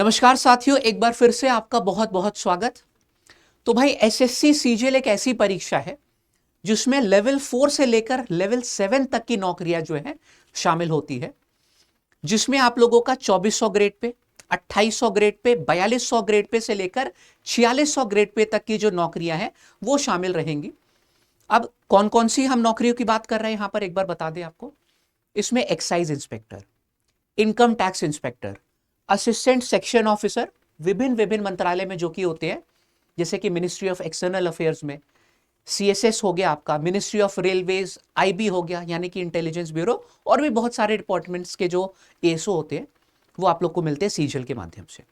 नमस्कार साथियों, एक बार फिर से आपका बहुत बहुत स्वागत। तो भाई एसएससी सीजीएल एक ऐसी परीक्षा है जिसमें लेवल 4 से लेकर लेवल 7 तक की नौकरियां जो है शामिल होती है, जिसमें आप लोगों का 2400 grade pay, 2800 grade pay, 4200 grade pay से लेकर 4600 ग्रेड पे तक की जो नौकरियां हैं वो शामिल रहेंगी। अब कौन कौन सी हम नौकरियों की बात कर रहे हैं यहां पर एक बार बता दें आपको। इसमें excise inspector, income tax inspector, assistant section officer, विभिन्न विभिन्न मंत्रालय में जो कि होते हैं, जैसे कि मिनिस्ट्री ऑफ एक्सटर्नल अफेयर्स में सीएसएस हो गया आपका, मिनिस्ट्री ऑफ रेलवेज आईबी हो गया यानी कि इंटेलिजेंस ब्यूरो, और भी बहुत सारे डिपार्टमेंट्स के जो एएसओ होते हैं वो आप लोग को मिलते हैं सीजीएल के माध्यम से।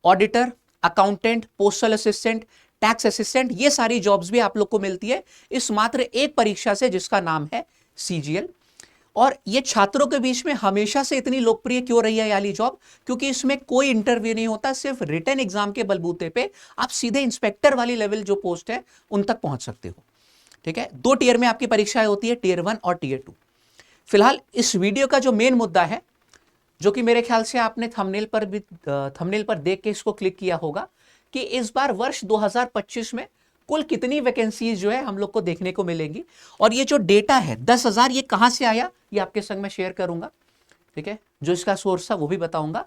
Auditor, accountant, postal assistant, tax assistant, ये सारी जॉब्स भी आप लोग को मिलती है इस मात्र एक परीक्षा से जिसका नाम है सीजीएल। और ये छात्रों के बीच में हमेशा से इतनी लोकप्रिय क्यों रही है ये वाली जॉब? क्योंकि इसमें कोई इंटरव्यू नहीं होता, सिर्फ रिटन एग्जाम के बलबूते पे आप सीधे इंस्पेक्टर वाली लेवल जो पोस्ट है उन तक पहुंच सकते हो। ठीक है, 2 टियर में आपकी परीक्षाएं होती है, टियर 1 और टियर 2। फिलहाल इस वीडियो का जो मेन मुद्दा है, जो कि मेरे ख्याल से आपने थंबनेल पर देख के इसको क्लिक किया होगा, कि इस बार वर्ष 2025 में कुल कितनी वैकेंसीज जो है हम लोग को देखने को मिलेंगी। और ये जो डेटा है 10,000, ये कहां से आया ये आपके संग में शेयर करूंगा। ठीक है, जो इसका सोर्स था वो भी बताऊंगा।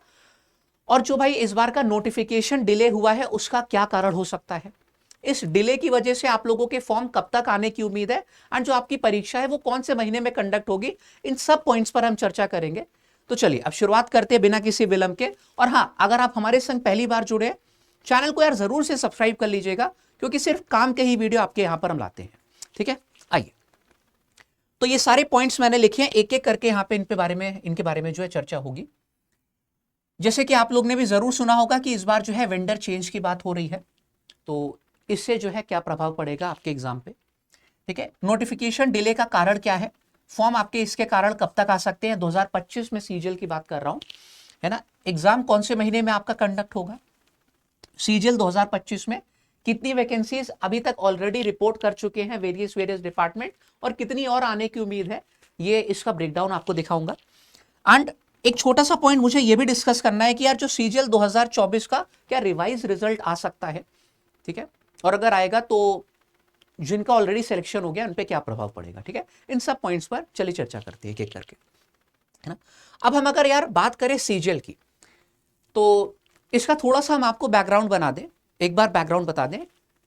और जो भाई इस बार का नोटिफिकेशन डिले हुआ है उसका क्या कारण हो सकता है, इस डिले की वजह से आप लोगों के फॉर्म कब तक आने की उम्मीद है, एंड जो आपकी परीक्षा है वो कौन से महीने में कंडक्ट होगी, इन सब पॉइंट्स पर हम चर्चा करेंगे। तो चलिए अब शुरुआत करते हैं बिना किसी विलंब के। और हां, अगर आप हमारे संग पहली बार जुड़े हैं, चैनल को यार जरूर से सब्सक्राइब कर लीजिएगा, क्योंकि सिर्फ काम के ही वीडियो आपके यहां पर हम लाते हैं। ठीक है, आइए। तो ये सारे पॉइंट्स मैंने लिखे हैं, एक एक करके यहां पे इनके बारे में जो है चर्चा होगी। जैसे कि आप लोग ने भी जरूर सुना होगा कि इस बार जो है वेंडर चेंज की बात हो रही है, तो इससे जो है क्या प्रभाव पड़ेगा आपके एग्जाम पे। ठीक है, नोटिफिकेशन डिले का कारण क्या है, फॉर्म आपके इसके कारण कब तक आ सकते हैं, 2025 में सीजीएल की बात कर रहा हूं, है ना। एग्जाम कौन से महीने में आपका कंडक्ट होगा सीजीएल 2025 में, कितनी वैकेंसीज अभी तक ऑलरेडी रिपोर्ट कर चुके हैं वेरियस डिपार्टमेंट, और कितनी और आने की उम्मीद है, ये इसका ब्रेकडाउन आपको दिखाऊंगा। एंड एक छोटा सा पॉइंट मुझे ये भी डिस्कस करना है कि यार जो सीजीएल 2024 का क्या रिवाइज रिजल्ट आ सकता है। ठीक है, और अगर आएगा तो जिनका ऑलरेडी सिलेक्शन हो गया उन पे क्या प्रभाव पड़ेगा। ठीक है, इन सब पॉइंट्स पर चलिए चर्चा करते हैं एक एक करके, है ना। अब हम अगर यार बात करें सीजीएल की, तो इसका थोड़ा सा हम आपको बैकग्राउंड बना दें, एक बार बैकग्राउंड बता दें।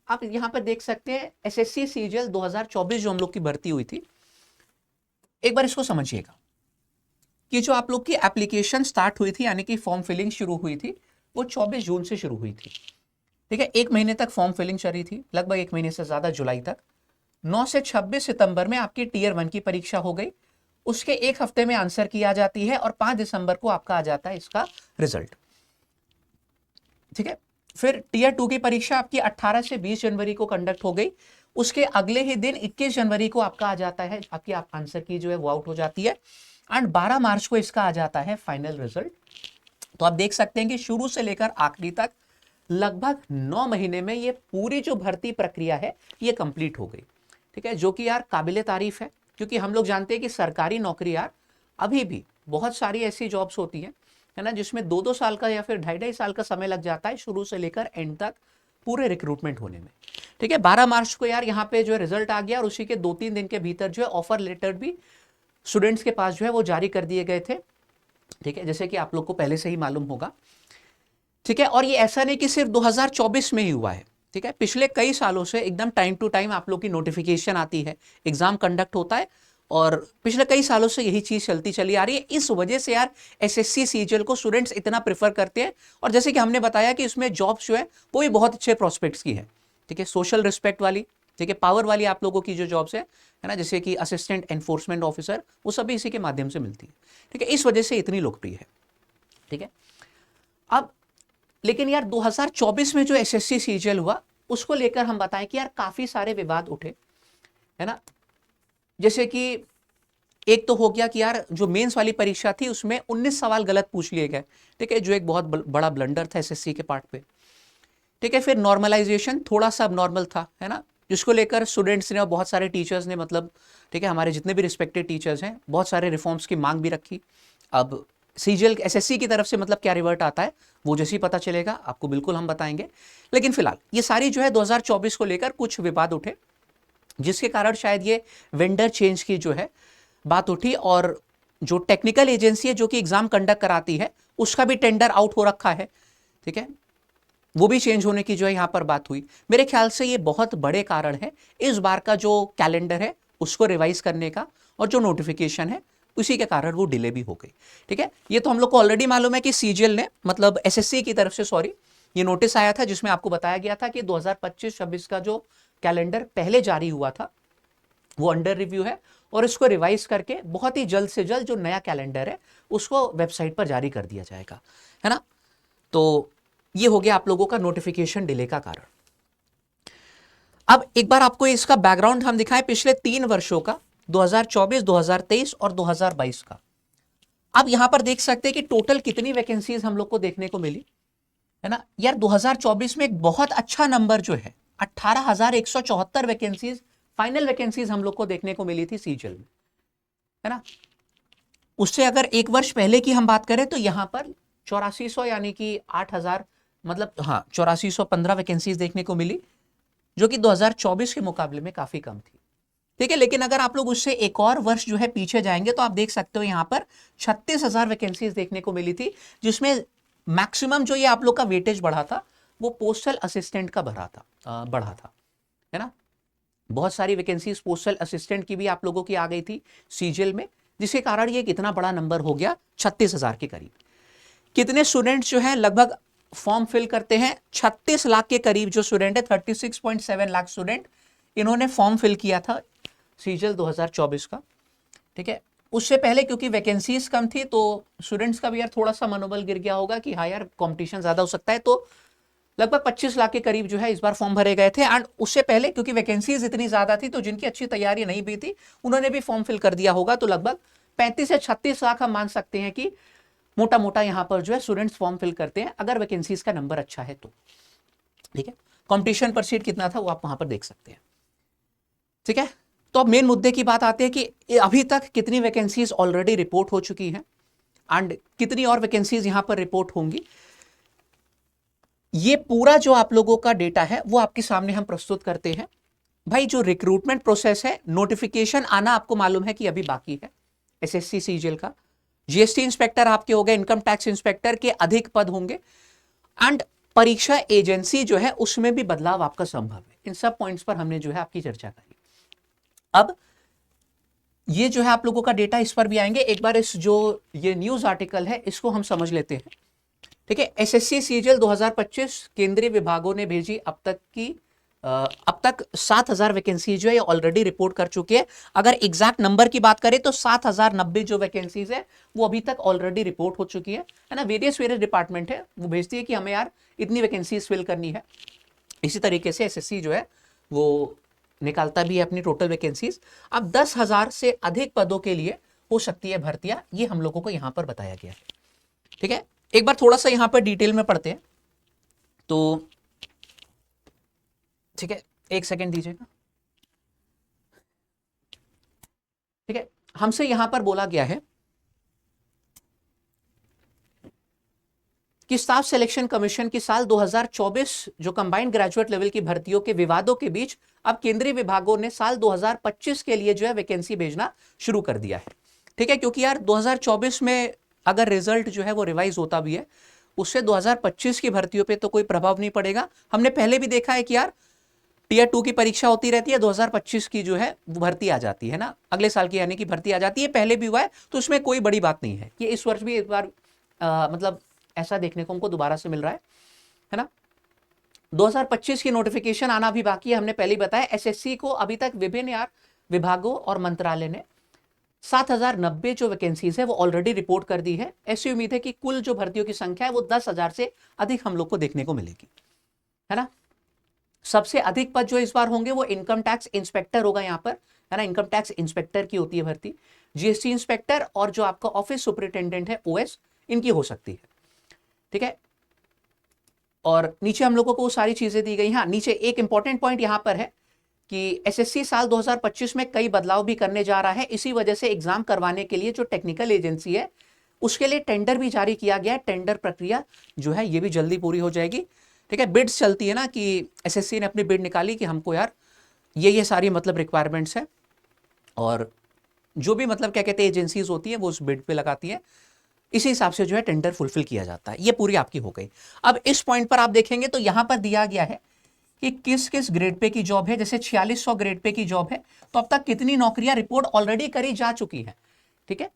आप यहां पर देख सकते हैं एसएससी सीजीएल 2024 जो हम लोग की भर्ती हुई थी, एक बार इसको समझिएगा कि जो आप लोग की एप्लीकेशन स्टार्ट हुई थी यानी कि फॉर्म फिलिंग शुरू हुई थी, वो 24 जून से शुरू हुई थी। ठीक है, 1 महीने तक फॉर्म फिलिंग चली थी, लगभग 1 महीने से ज्यादा, जुलाई तक। 9 से 26 सितंबर में आपकी टियर 1 की परीक्षा हो गई, उसके 1 हफ्ते में आंसर की आ जाती है, और 5 दिसंबर को आपका आ जाता है इसका रिजल्ट। ठीक है, फिर टियर 2 की परीक्षा आपकी 18 से 20 जनवरी को कंडक्ट हो गई, उसके अगले ही दिन 21 जनवरी को आपका आ जाता है, आपकी आप आंसर की जो है वो आउट हो जाती है, एंड 12 मार्च को इसका आ जाता है फाइनल रिजल्ट। तो आप देख सकते हैं कि शुरू से लेकर आखिरी तक लगभग 9 महीने में ये पूरी जो भर्ती प्रक्रिया है ये कंप्लीट हो गई। ठीक है, जो कि यार काबिले तारीफ है, क्योंकि हम लोग जानते हैं कि सरकारी नौकरी यार अभी भी बहुत सारी ऐसी जॉब्स होती हैं, है ना, जिसमें 2-2 साल का या फिर 2.5-2.5 साल का समय लग जाता है शुरू से लेकर एंड तक पूरे रिक्रूटमेंट होने में। ठीक है, 12 मार्च को यार यहाँ पे जो है रिजल्ट आ गया, और उसी के 2-3 दिन के भीतर जो है ऑफर लेटर भी स्टूडेंट्स के पास जो है वो जारी कर दिए गए थे। ठीक है, जैसे कि आप लोग को पहले से ही मालूम होगा। ठीक है, और ये ऐसा नहीं कि सिर्फ 2024 में ही हुआ है। ठीक है, पिछले कई सालों से एकदम टाइम टू टाइम आप लोग की नोटिफिकेशन आती है, एग्जाम कंडक्ट होता है, और पिछले कई सालों से यही चीज चलती चली आ रही है। इस वजह से यार एसएससी सीजीएल को स्टूडेंट्स इतना प्रेफर करते हैं, और जैसे कि हमने बताया कि इसमें जॉब्स जो है वो भी बहुत अच्छे प्रोस्पेक्ट्स की है। ठीक है, सोशल रिस्पेक्ट वाली, ठीक है, पावर वाली आप लोगों की जो जॉब्स है ना, जैसे कि असिस्टेंट एनफोर्समेंट ऑफिसर, वो सभी इसी के माध्यम से मिलती है। ठीक है, इस वजह से इतनी लोकप्रिय है। ठीक है, अब लेकिन यार 2024 में जो एसएससी सीजीएल हुआ उसको लेकर हम बताएं कि यार काफी सारे विवाद उठे, है ना। जैसे कि एक तो हो गया कि यार जो मेंस वाली परीक्षा थी उसमें 19 सवाल गलत पूछ लिए गए। ठीक है, जो एक बहुत बड़ा ब्लंडर था एसएससी के पार्ट पे। ठीक है, फिर नॉर्मलाइजेशन थोड़ा सा अब नॉर्मल था, है ना, जिसको लेकर स्टूडेंट्स ने और बहुत सारे टीचर्स ने, मतलब ठीक है, हमारे जितने भी रिस्पेक्टेड टीचर्स हैं, बहुत सारे रिफॉर्म्स की मांग भी रखी। अब सीजीएल एसएससी की तरफ से मतलब क्या रिवर्ट आता है वो जैसे ही पता चलेगा आपको बिल्कुल हम बताएंगे। लेकिन फिलहाल ये सारी जो है 2024 को लेकर कुछ विवाद उठे, जिसके कारण शायद ये वेंडर चेंज की जो है बात उठी, और जो टेक्निकल एजेंसी है जो कि एग्जाम कंडक्ट कराती है उसका भी टेंडर आउट हो रखा है, ठीक है, वो भी चेंज होने की जो है यहां पर बात हुई। मेरे ख्याल से ये बहुत बड़े कारण है इस बार का जो कैलेंडर है उसको रिवाइज करने का, और जो नोटिफिकेशन है उसी के कारण वो डिले भी हो गई, ठीक है। ये तो हम लोग को ऑलरेडी मालूम है कि सीजीएल ने मतलब एसएससी की तरफ से सॉरी ये नोटिस आया था जिसमें आपको बताया गया था कि 2025-26 का जो कैलेंडर पहले जारी हुआ था वो अंडर रिव्यू है, और इसको रिवाइज करके बहुत ही जल्द से जल्द जो नया कैलेंडर है उसको वेबसाइट पर जारी कर दिया जाएगा, है ना। तो ये हो गया आप लोगों का नोटिफिकेशन डिले का कारण। अब एक बार आपको इसका बैकग्राउंड हम दिखाएं पिछले 3 वर्षों का, 2024, 2023 और 2022 का। अब यहां पर देख सकते हैं कि टोटल कितनी वैकेंसीज हम लोग को देखने को मिली, है ना यार। 2024 में एक बहुत अच्छा नंबर जो है 18,174 वैकेंसीज, फाइनल वैकेंसीज हम लोग को देखने को मिली थी सीजीएल में, है ना। उससे अगर एक वर्ष पहले की हम बात करें तो यहां पर 8400 यानी कि 8,000 मतलब हाँ 8415 वैकेंसीज देखने को मिली, जो कि 2024 के मुकाबले में काफी कम थी, ठीक है। लेकिन अगर आप लोग उससे एक और वर्ष जो है पीछे जाएंगे तो आप देख सकते हो यहां पर 36,000 वैकेंसीज देखने को मिली थी, जिसमें मैक्सिमम जो ये आप लोग का वेटेज बढ़ा था वो पोस्टल असिस्टेंट का बढ़ा था, है ना। बहुत सारी वैकेंसीज पोस्टल असिस्टेंट की भी आप लोगों की आ गई थी सीजीएल में, जिसके कारण ये कितना बड़ा नंबर हो गया 36,000 के करीब। कितने स्टूडेंट्स जो हैं लगभग फॉर्म फिल करते हैं, 36 लाख के करीब जो स्टूडेंट है, 36.7 लाख स्टूडेंट इन्होंने फॉर्म फिल किया था सीजीएल 2024 का, ठीक है। उससे पहले क्योंकि वैकेंसीज कम थी तो स्टूडेंट्स का भी यार थोड़ा सा मनोबल गिर गया होगा कि हाँ यार कंपटीशन ज्यादा हो सकता है, तो लगभग 25 लाख के करीब जो है इस बार फॉर्म भरे गए थे। एंड उससे पहले क्योंकि वैकेंसीज इतनी ज्यादा थी तो जिनकी अच्छी तैयारी नहीं भी थी उन्होंने भी फॉर्म फिल कर दिया होगा, तो लगभग 35 से 36 लाख हम मान सकते हैं कि मोटा मोटा यहां पर जो है स्टूडेंट्स फॉर्म फिल करते हैं अगर वैकेंसीज का नंबर अच्छा है तो, ठीक है। कंपटीशन पर सीट कितना था वो आप वहां पर देख सकते हैं, ठीक है। तो अब मेन मुद्दे की बात आती है कि अभी तक कितनी वैकेंसीज ऑलरेडी रिपोर्ट हो चुकी हैं एंड कितनी और वैकेंसीज यहां पर रिपोर्ट होंगी। ये पूरा जो आप लोगों का डेटा है वो आपके सामने हम प्रस्तुत करते हैं। भाई जो रिक्रूटमेंट प्रोसेस है, नोटिफिकेशन आना आपको मालूम है कि अभी बाकी है एसएससी सीजीएल का, जीएसटी इंस्पेक्टर आपके हो गए, इनकम टैक्स इंस्पेक्टर के अधिक पद होंगे, एंड परीक्षा एजेंसी जो है उसमें भी बदलाव आपका संभव है। इन सब पॉइंट्स पर हमने जो है आपकी चर्चा करी। अब ये जो है आप लोगों का डेटा, इस पर भी आएंगे। एक बार इस जो ये न्यूज आर्टिकल है इसको हम समझ लेते हैं, ठीक है। एसएससी सीजीएल 2025 केंद्रीय विभागों ने भेजी अब तक 7,000 वैकेंसी जो है ऑलरेडी रिपोर्ट कर चुके हैं। अगर एग्जैक्ट नंबर की बात करें तो 7,090 जो वैकेंसीज है वो अभी तक ऑलरेडी रिपोर्ट हो चुकी है ना। वेरियस डिपार्टमेंट है वो भेजती है कि हमें यार इतनी वैकेंसीज फिल करनी है। इसी तरीके से एसएससी जो है वो निकालता भी है अपनी टोटल वैकेंसीज। अब 10,000 से अधिक पदों के लिए हो सकती है भर्तियां, ये हम लोगों को यहां पर बताया गया है, ठीक है। एक बार थोड़ा सा यहां पर डिटेल में पढ़ते हैं तो, ठीक है, एक सेकेंड दीजिएगा, ठीक है। हमसे यहां पर बोला गया है कि स्टाफ सिलेक्शन कमीशन की साल 2024 जो कंबाइंड ग्रेजुएट लेवल की भर्तियों के विवादों के बीच अब केंद्रीय विभागों ने साल 2025 के लिए जो है वैकेंसी भेजना शुरू कर दिया है, ठीक है। क्योंकि यार 2024 में अगर रिजल्ट जो है वो रिवाइज होता भी है उससे 2025 की भर्तियों पे तो कोई प्रभाव नहीं पड़ेगा। हमने पहले भी देखा है कि यार टियर 2 की परीक्षा होती रहती है, 2025 की जो है वो भर्ती आ जाती है ना, अगले साल की यानी कि भर्ती आ जाती है, पहले भी हुआ है, तो उसमें कोई बड़ी बात नहीं है। ये इस वर्ष भी एक बार मतलब ऐसा देखने को हमको दोबारा से मिल रहा है ना। 2025 की नोटिफिकेशन आना भी बाकी है, हमने पहले ही बताया। एसएससी को अभी तक विभिन्न यार विभागों और मंत्रालय ने 7,090 जो वैकेंसीज है वो ऑलरेडी रिपोर्ट कर दी है। ऐसी उम्मीद है कि कुल जो भर्तियों की संख्या है वो 10,000 से अधिक हम लोग को देखने को मिलेगी, है ना। सबसे अधिक पद जो इस बार होंगे वो इनकम टैक्स इंस्पेक्टर होगा यहाँ पर, है ना। इनकम टैक्स इंस्पेक्टर की होती है भर्ती, जीएसटी इंस्पेक्टर और जो आपका ऑफिस सुपरिटेंडेंट है ओएस, इनकी हो सकती है, ठीक है। और नीचे हम लोगों को वो सारी चीजें दी गई। हाँ, नीचे एक इंपॉर्टेंट पॉइंट यहां पर है कि एसएससी साल 2025 में कई बदलाव भी करने जा रहा है। इसी वजह से एग्जाम करवाने के लिए जो टेक्निकल एजेंसी है उसके लिए टेंडर भी जारी किया गया है। टेंडर प्रक्रिया जो है ये भी जल्दी पूरी हो जाएगी। ठीक है, बिड्स चलती है ना कि एसएससी ने अपनी बिड निकाली कि हमको यार ये सारी मतलब रिक्वायरमेंट्स है, और जो भी मतलब क्या कहते हैं एजेंसीज होती है वो उस बिड पे लगाती है, इसी हिसाब से जो है टेंडर फुलफिल किया जाता है। ये पूरी आपकी हो गई। अब इस पॉइंट पर आप देखेंगे तो यहां पर दिया गया है कि किस किस ग्रेड पे की जॉब है। जैसे 4600 ग्रेड पे की जॉब है तो अब तक कितनी नौकरियां रिपोर्ट ऑलरेडी करी जा चुकी है। ठीक है,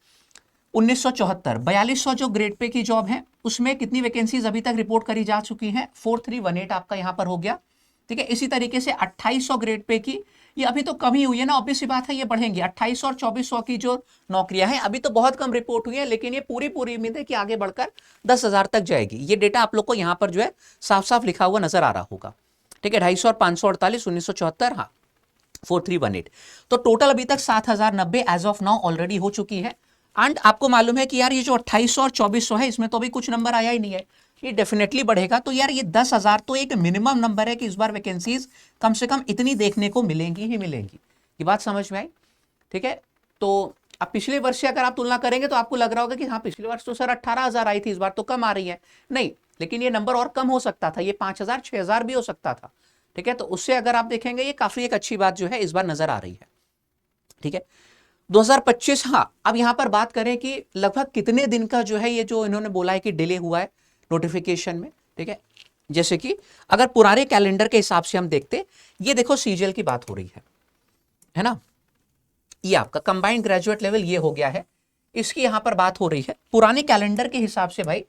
1974। 4200 जो ग्रेड पे की जॉब है उसमें कितनी वैकेंसीज अभी तक रिपोर्ट करी जा चुकी हैं, 4318 आपका यहां पर हो गया। ठीक है, इसी तरीके से 2800 ग्रेड पे की, ये अभी तो कम ही हुई है ना, ऑब्वियस सी बात है ये बढ़ेंगी। 2800 और 2400 की जो नौकरियां हैं अभी तो बहुत कम रिपोर्ट हुई है, लेकिन ये पूरी उम्मीद है कि आगे बढ़कर 10,000 तक जाएगी। ये डेटा आप लोग को यहां पर जो है साफ साफ लिखा हुआ नजर आ रहा होगा। ठीक है, 250 और 548, 1974, हाँ 4318। तो टोटल अभी तक 7090 एज ऑफ नाउ ऑलरेडी हो चुकी है। एंड आपको मालूम है कि यार ये जो 2800 और 2400 है इसमें तो अभी कुछ नंबर आया ही नहीं है, ये डेफिनेटली बढ़ेगा। तो यार ये 10,000 तो एक मिनिमम नंबर है कि इस बार वैकेंसीज कम से कम इतनी देखने को मिलेंगी ही मिलेंगी। ये बात समझ में आई? ठीक है, तो अब पिछले वर्ष से अगर आप तुलना करेंगे तो आपको लग रहा होगा कि हाँ पिछले वर्ष तो सर 18,000 आई थी, इस बार तो कम आ रही है। नहीं, लेकिन ये नंबर और कम हो सकता था, ये 5,000 6,000 भी हो सकता था। ठीक है, तो उससे अगर आप देखेंगे ये काफी एक अच्छी बात जो है इस बार नजर आ रही है। ठीक है, 2025। हाँ, अब यहां पर बात करें कि लगभग कितने दिन का जो है ये जो इन्होंने बोला है कि डिले हुआ है नोटिफिकेशन में। ठीक है, जैसे कि अगर पुराने कैलेंडर के हिसाब से हम देखते, ये देखो सीजीएल की बात हो रही है ना, ये आपका कंबाइंड ग्रेजुएट लेवल ये हो गया है, इसकी यहां पर बात हो रही है। पुराने कैलेंडर के हिसाब से भाई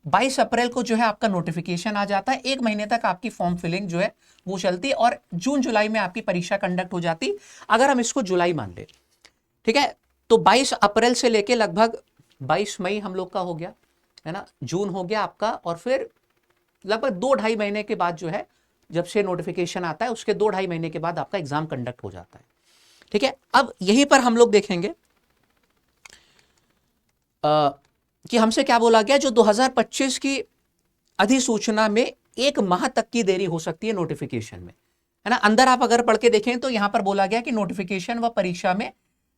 22 अप्रैल को जो है आपका नोटिफिकेशन आ जाता है, एक महीने तक आपकी फॉर्म फिलिंग जो है वो चलती, और जून जुलाई में आपकी परीक्षा कंडक्ट हो जाती, अगर हम इसको जुलाई मान ले। ठीक है, तो 22 अप्रैल से लेके लगभग 22 मई हम लोग का हो गया है ना, जून हो गया आपका, और फिर लगभग 2-2.5 महीने के बाद जो है जब से नोटिफिकेशन आता है उसके 2-2.5 महीने के बाद आपका एग्जाम कंडक्ट हो जाता है। ठीक है, अब यहीं पर हम लोग देखेंगे कि हमसे क्या बोला गया, जो 2025 की अधिसूचना में 1 माह तक की देरी हो सकती है नोटिफिकेशन में, है ना। अंदर आप अगर पढ़ के देखें तो यहां पर बोला गया कि नोटिफिकेशन व परीक्षा में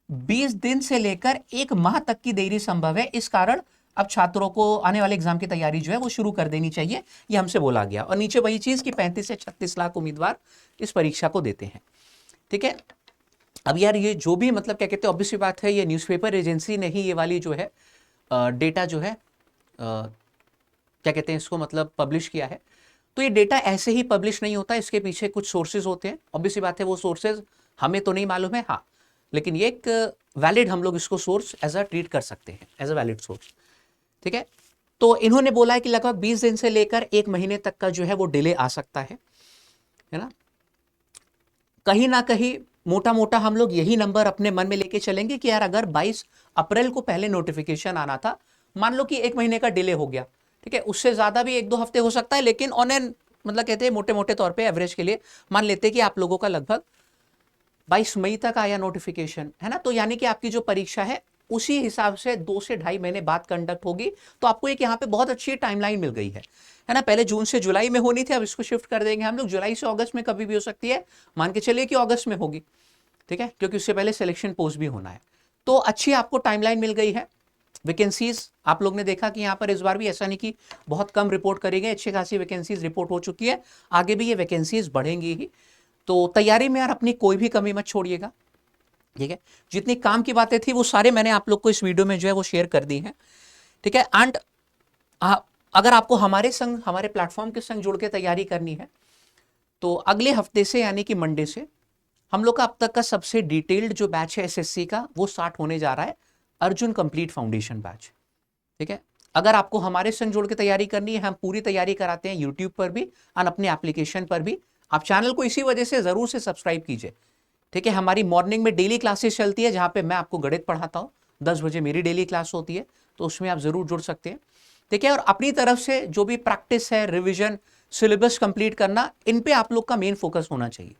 20 दिन से लेकर 1 माह तक की देरी संभव है, इस कारण अब छात्रों को आने वाले एग्जाम की तैयारी जो है वो शुरू कर देनी चाहिए, ये हमसे बोला गया। और नीचे वही चीज कि 35 से 36 लाख उम्मीदवार इस परीक्षा को देते हैं। ठीक है, अब यार ये जो भी मतलब क्या कहते हैं, ऑब्वियसली बात है ये न्यूज़पेपर एजेंसी ने ही ये वाली जो है डेटा जो है क्या कहते हैं इसको मतलब पब्लिश किया है। तो ये डेटा ऐसे ही पब्लिश नहीं होता, इसके पीछे कुछ सोर्सेज होते हैं। ऑब्वियसली बात है वो सोर्सेज हमें तो नहीं मालूम है, हाँ, लेकिन ये एक वैलिड हम लोग इसको सोर्स एज अ ट्रीट कर सकते हैं, एज अ वैलिड सोर्स। ठीक है, तो इन्होंने बोला है कि लगभग 20 दिन से लेकर 1 महीने तक का जो है वो डिले आ सकता है ना। कहीं ना कहीं मोटा मोटा हम लोग यही नंबर अपने मन में लेके चलेंगे कि यार अगर 22 अप्रैल को पहले नोटिफिकेशन आना था, मान लो कि 1 महीने का डिले हो गया, ठीक है, उससे ज्यादा भी 1-2 हफ्ते हो सकता है, लेकिन ऑन एन मतलब कहते हैं मोटे मोटे तौर पे एवरेज के लिए मान लेते हैं कि आप लोगों का लगभग 22 मई तक आया नोटिफिकेशन, है ना। तो यानी कि आपकी जो परीक्षा है उसी हिसाब से 2 से 2.5 महीने बाद कंडक्ट होगी। तो आपको एक यहाँ पे बहुत अच्छी टाइमलाइन मिल गई है ना। पहले जून से जुलाई में होनी थी, अब इसको शिफ्ट कर देंगे हम लोग, जुलाई से अगस्त में कभी भी हो सकती है, मान के चलिए कि अगस्त में होगी। ठीक है, क्योंकि उससे पहले सिलेक्शन पोस्ट भी होना है। तो अच्छी आपको टाइमलाइन मिल गई है। वैकेंसीज आप लोग ने देखा कि यहाँ पर इस बार भी ऐसा नहीं कि बहुत कम रिपोर्ट करी गई, अच्छी खासी वैकेंसीज रिपोर्ट हो चुकी है, आगे भी ये वैकेंसीज बढ़ेंगी ही। तो तैयारी में यार अपनी कोई भी कमी मत छोड़िएगा। ठीक है, जितनी काम की बातें थी वो सारे मैंने आप लोग को इस वीडियो में जो है वो शेयर कर दी है। ठीक है, एंड अगर आपको हमारे संग, हमारे प्लेटफॉर्म के संग जुड़ के तैयारी करनी है तो अगले हफ्ते से यानी कि मंडे से हम लोग का अब तक का सबसे डिटेल्ड जो बैच है एसएससी का वो स्टार्ट होने जा रहा है, अर्जुन कंप्लीट फाउंडेशन बैच। ठीक है, अगर आपको हमारे संग जुड़ के तैयारी करनी है, हम पूरी तैयारी कराते हैं यूट्यूब पर भी और अपने एप्लीकेशन पर भी। आप चैनल को इसी वजह से जरूर से सब्सक्राइब कीजिए। ठीक है, हमारी मॉर्निंग में डेली क्लासेस चलती है जहां पे मैं आपको गणित पढ़ाता हूँ, 10 बजे मेरी डेली क्लास होती है, तो उसमें आप जरूर जुड़ सकते हैं। ठीक है, और अपनी तरफ से जो भी प्रैक्टिस है, रिविजन, सिलेबस कंप्लीट करना, इन पे आप लोग का मेन फोकस होना चाहिए।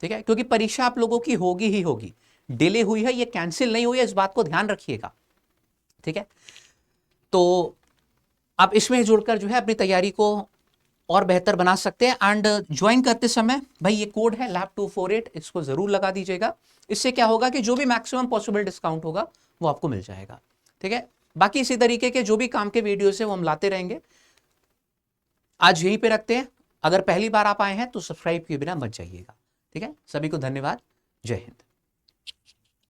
ठीक है, क्योंकि परीक्षा आप लोगों की होगी ही होगी, डिले हुई है, ये कैंसिल नहीं हुई है, इस बात को ध्यान रखिएगा। ठीक है, तो आप इसमें जुड़कर जो है अपनी तैयारी को और बेहतर बना सकते हैं। एंड ज्वाइन करते समय भाई ये कोड है lab248, इसको जरूर लगा दीजिएगा। इससे क्या होगा कि जो भी मैक्सिमम पॉसिबल डिस्काउंट होगा वो आपको मिल जाएगा। ठीक है, बाकी इसी तरीके के जो भी काम के वीडियोस है वो हम लाते रहेंगे। आज यहीं पे रखते हैं। अगर पहली बार आप आए हैं तो सब्सक्राइब किए बिना मत जाइएगा। ठीक है, सभी को धन्यवाद। जय हिंद।